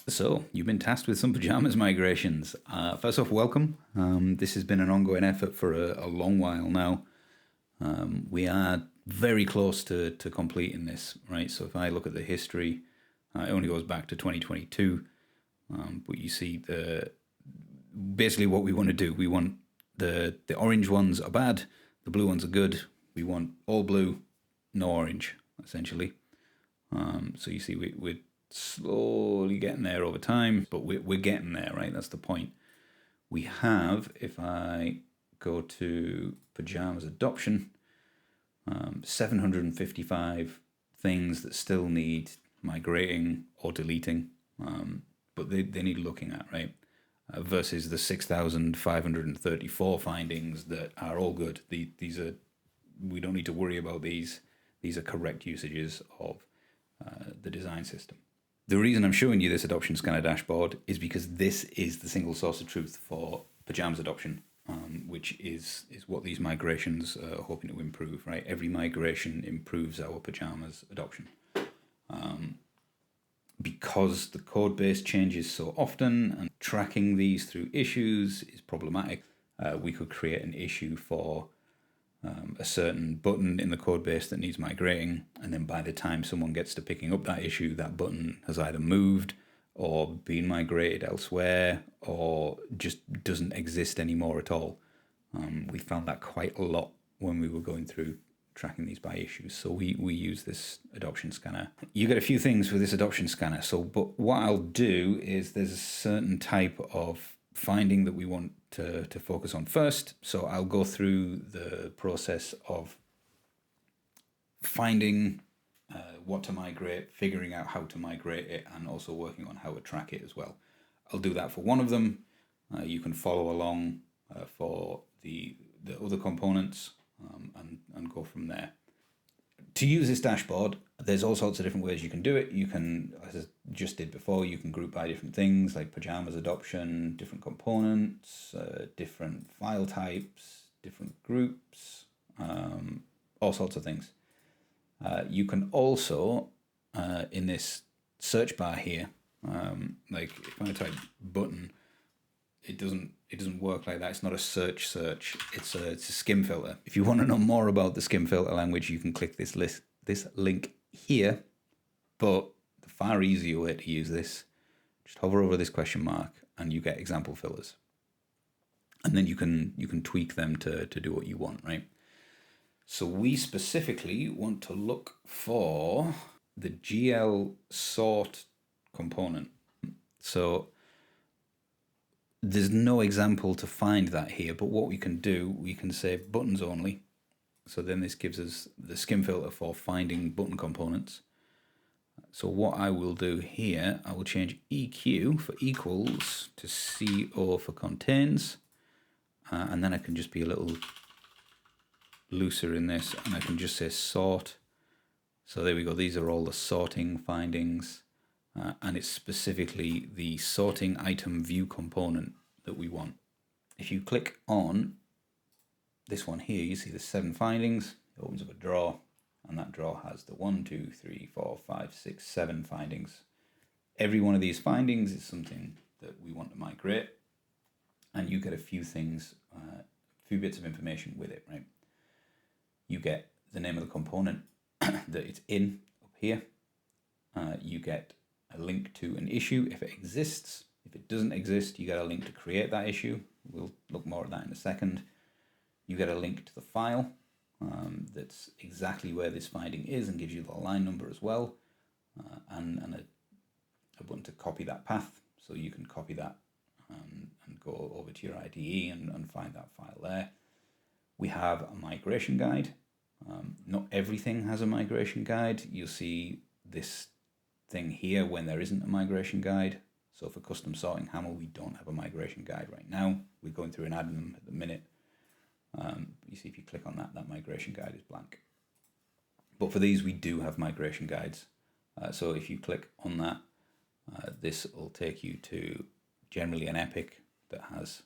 So, you've been tasked with some pajamas migrations. First off, welcome. This has been an ongoing effort for a long while now. We are very close to completing this, right? So, if I look at the history, it only goes back to 2022. But you see basically what we want to do. We want the orange ones are bad, the blue ones are good. We want all blue, no orange, essentially. So you see, we're slowly getting there over time, but we're getting there, right? That's the point. We have, if I go to Pajamas adoption, 755 things that still need migrating or deleting, but they need looking at, right? Versus the 6,534 findings that are all good. These are, we don't need to worry about these. These are correct usages of the design system. The reason I'm showing you this adoption scanner dashboard is because this is the single source of truth for Pajamas adoption, which is what these migrations are hoping to improve, right? Every migration improves our Pajamas adoption. Because the code base changes so often and tracking these through issues is problematic, we could create an issue for a certain button in the code base that needs migrating, and then by the time someone gets to picking up that issue, that button has either moved or been migrated elsewhere or just doesn't exist anymore at all. We found that quite a lot when we were going through tracking these by issues. So we use this adoption scanner. You get a few things with this adoption scanner. But what I'll do is there's a certain type of finding that we want to focus on first. So I'll go through the process of finding what to migrate, figuring out how to migrate it, and also working on how to track it as well. I'll do that for one of them. You can follow along for the other components and go from there. To use this dashboard, there's all sorts of different ways you can do it. You can, as I just did before, you can group by different things like Pajamas adoption, different components, different file types, different groups, all sorts of things. You can also, in this search bar here, like if I type button, it doesn't work like that. It's not a search. It's a skim filter. If you want to know more about the skim filter language, you can click this link here. But the far easier way to use this, just hover over this question mark and you get example filters. And then you can tweak them to do what you want, right? So we specifically want to look for the GL sort component. So there's no example to find that here, but what we can do, we can say buttons only. So then this gives us the skim filter for finding button components. So what I will do here, I will change EQ for equals to CO for contains. And then I can just be a little looser in this, and I can just say sort. So there we go. These are all the sorting findings. And it's specifically the sorting item view component that we want. If you click on this one here, you see the 7 findings. It opens up a drawer, and that drawer has the 1, 2, 3, 4, 5, 6, 7 findings. Every one of these findings is something that we want to migrate, and you get a few things, a few bits of information with it, right? You get the name of the component that it's in up here. You get a link to an issue if it exists. If it doesn't exist, you get a link to create that issue. We'll look more at that in a second. You get a link to the file that's exactly where this finding is and gives you the line number as well, and a button to copy that path. So you can copy that and go over to your IDE and find that file there. We have a migration guide. Not everything has a migration guide. You'll see this thing here when there isn't a migration guide. So for custom sorting hammer, we don't have a migration guide right now. We're going through and adding them at the minute. You see if you click on that, that migration guide is blank. But for these, we do have migration guides. So if you click on that, this will take you to generally an epic that has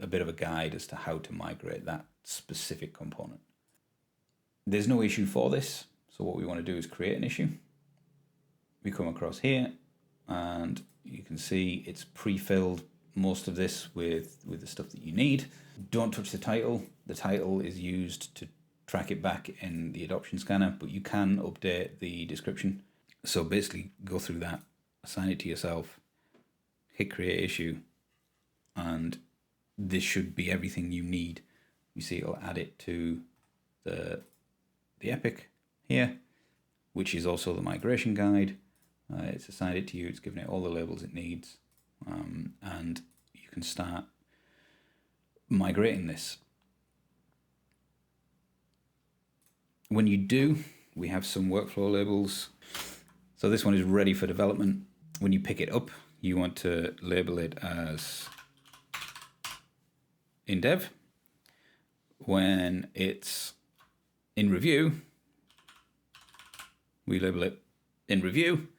a bit of a guide as to how to migrate that specific component. There's no issue for this. So what we want to do is create an issue. We come across here, and you can see it's pre-filled most of this with the stuff that you need. Don't touch the title. The title is used to track it back in the adoption scanner, but you can update the description. So basically go through that, assign it to yourself, hit create issue, and this should be everything you need. You see it'll add it to the epic here, which is also the migration guide. It's assigned it to you, it's given it all the labels it needs, and you can start migrating this. When you do, we have some workflow labels. So this one is ready for development. When you pick it up, you want to label it as in dev. When it's in review, we label it in review.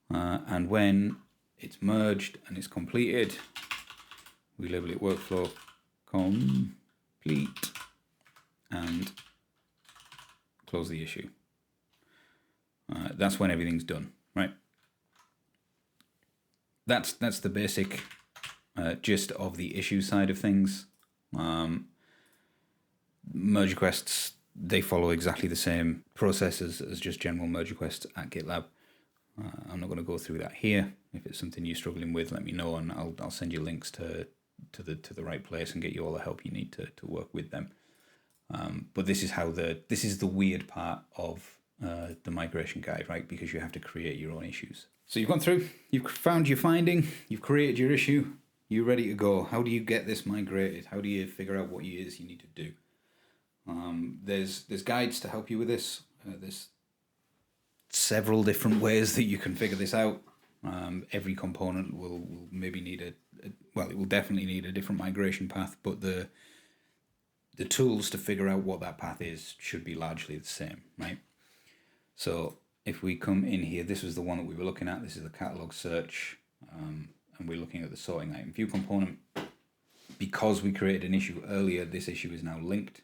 And when it's merged and it's completed, we label it workflow complete and close the issue. That's when everything's done, right? That's the basic gist of the issue side of things. Merge requests, they follow exactly the same process as just general merge requests at GitLab. I'm not going to go through that here. If it's something you're struggling with, let me know, and I'll send you links to the right place and get you all the help you need to work with them. But this is the weird part of the migration guide, right? Because you have to create your own issues. So you've gone through, you've found your finding, you've created your issue, you're ready to go. How do you get this migrated? How do you figure out what it is you need to do? There's guides to help you with this. There's several different ways that you can figure this out. Every component will maybe need it will definitely need a different migration path, but the tools to figure out what that path is should be largely the same, right? So if we come in here, this was the one that we were looking at. This is the catalog search, and we're looking at the sorting item view component. Because we created an issue earlier, this issue is now linked,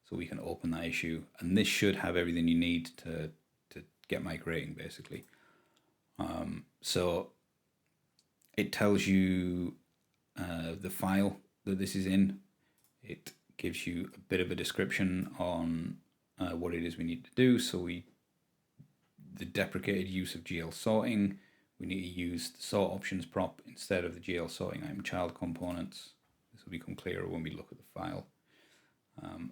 so we can open that issue, and this should have everything you need to get migrating, basically. So it tells you the file that this is in. It gives you a bit of a description on what it is we need to do. So the deprecated use of GL sorting, we need to use the sort options prop instead of the GL sorting item child components. This will become clearer when we look at the file.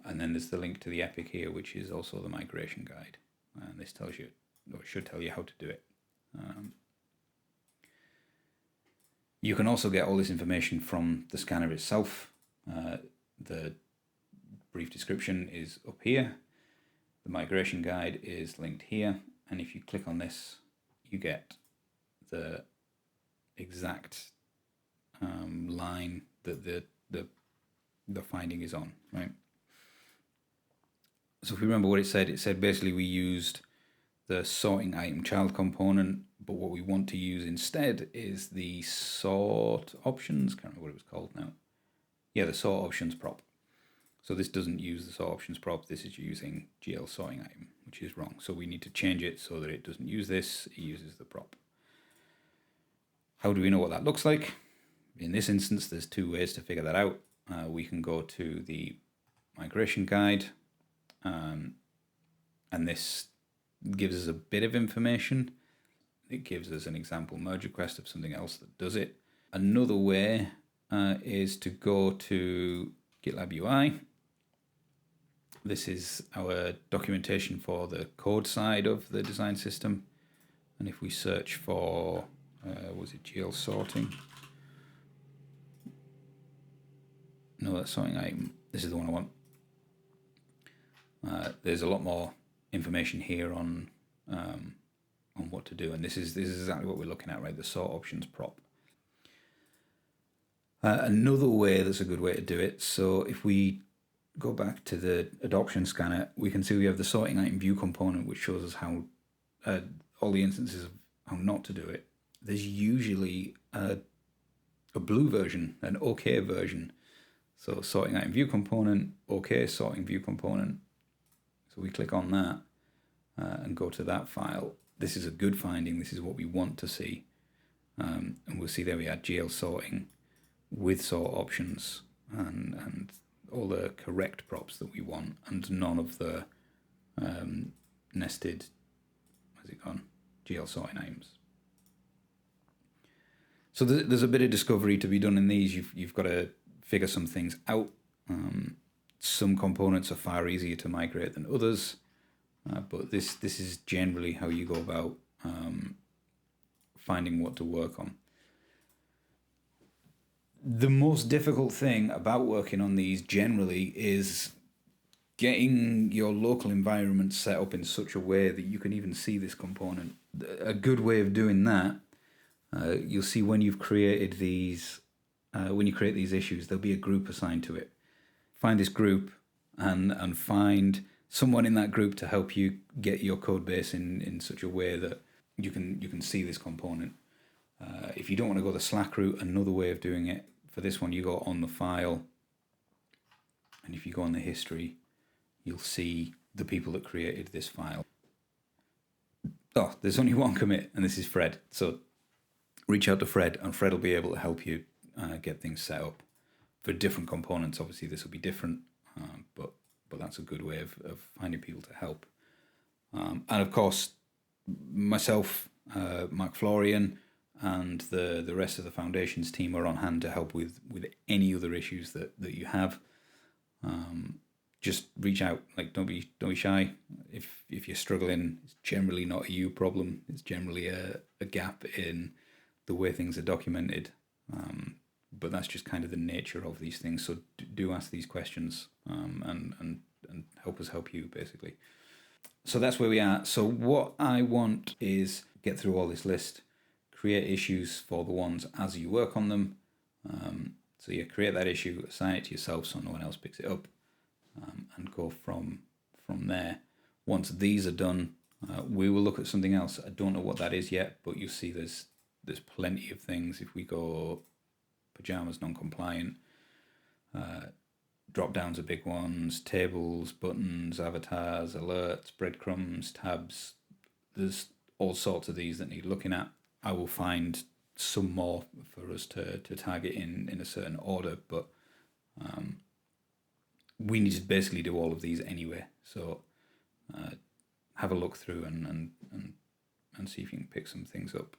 And then there's the link to the epic here, which is also the migration guide. And this tells you, or it should tell you how to do it. You can also get all this information from the scanner itself. The brief description is up here. The migration guide is linked here. And if you click on this, you get the exact line that the finding is on, right? So if we remember what it said basically we used the sorting item child component, but what we want to use instead is the sort options. Can't remember what it was called now. Yeah, the sort options prop. So this doesn't use the sort options prop. This is using GL sorting item, which is wrong. So we need to change it so that it doesn't use this. It uses the prop. How do we know what that looks like? In this instance, there's two ways to figure that out. We can go to the migration guide, and this gives us a bit of information. It gives us an example merge request of something else that does it. Another way is to go to GitLab UI. This is our documentation for the code side of the design system. And if we search for, was it GL sorting? No, that's sorting item. This is the one I want. There's a lot more information here on what to do, and this is exactly what we're looking at, right? The sort options prop. Another way that's a good way to do it. So if we go back to the adoption scanner, we can see we have the sorting item view component, which shows us how all the instances of how not to do it. There's usually a blue version, an OK version. So sorting item view component, OK sorting view component. So we click on that and go to that file. This is a good finding. This is what we want to see. And we'll see there we had GL sorting with sort options and all the correct props that we want, and none of the nested, where's it gone, GL sorting items. So there's a bit of discovery to be done in these. You've got to figure some things out. Some components are far easier to migrate than others, but this is generally how you go about finding what to work on. The most difficult thing about working on these generally is getting your local environment set up in such a way that you can even see this component. A good way of doing that, you'll see when you've created these, when you create these issues, there'll be a group assigned to it. Find this group and find someone in that group to help you get your code base in such a way that you can see this component. If you don't want to go the Slack route, another way of doing it, for this one you go on the file, and if you go on the history, you'll see the people that created this file. Oh, there's only one commit, and this is Fred. So reach out to Fred, and Fred will be able to help you get things set up. For different components, obviously this will be different, but that's a good way of finding people to help. And of course, myself, Mark Florian, and the rest of the Foundations team are on hand to help with any other issues that you have. Just reach out. Like, don't be shy. If you're struggling, it's generally not a you problem. It's generally a gap in the way things are documented. But that's just kind of the nature of these things. So do ask these questions and help us help you, basically. So that's where we are. So what I want is get through all this list, create issues for the ones as you work on them. So you create that issue, assign it to yourself so no one else picks it up, and go from there. Once these are done, we will look at something else. I don't know what that is yet, but you'll see there's plenty of things. If we go Pajamas non-compliant, drop-downs are big ones, tables, buttons, avatars, alerts, breadcrumbs, tabs. There's all sorts of these that need looking at. I will find some more for us to target in a certain order, but we need to basically do all of these anyway. So have a look through and see if you can pick some things up.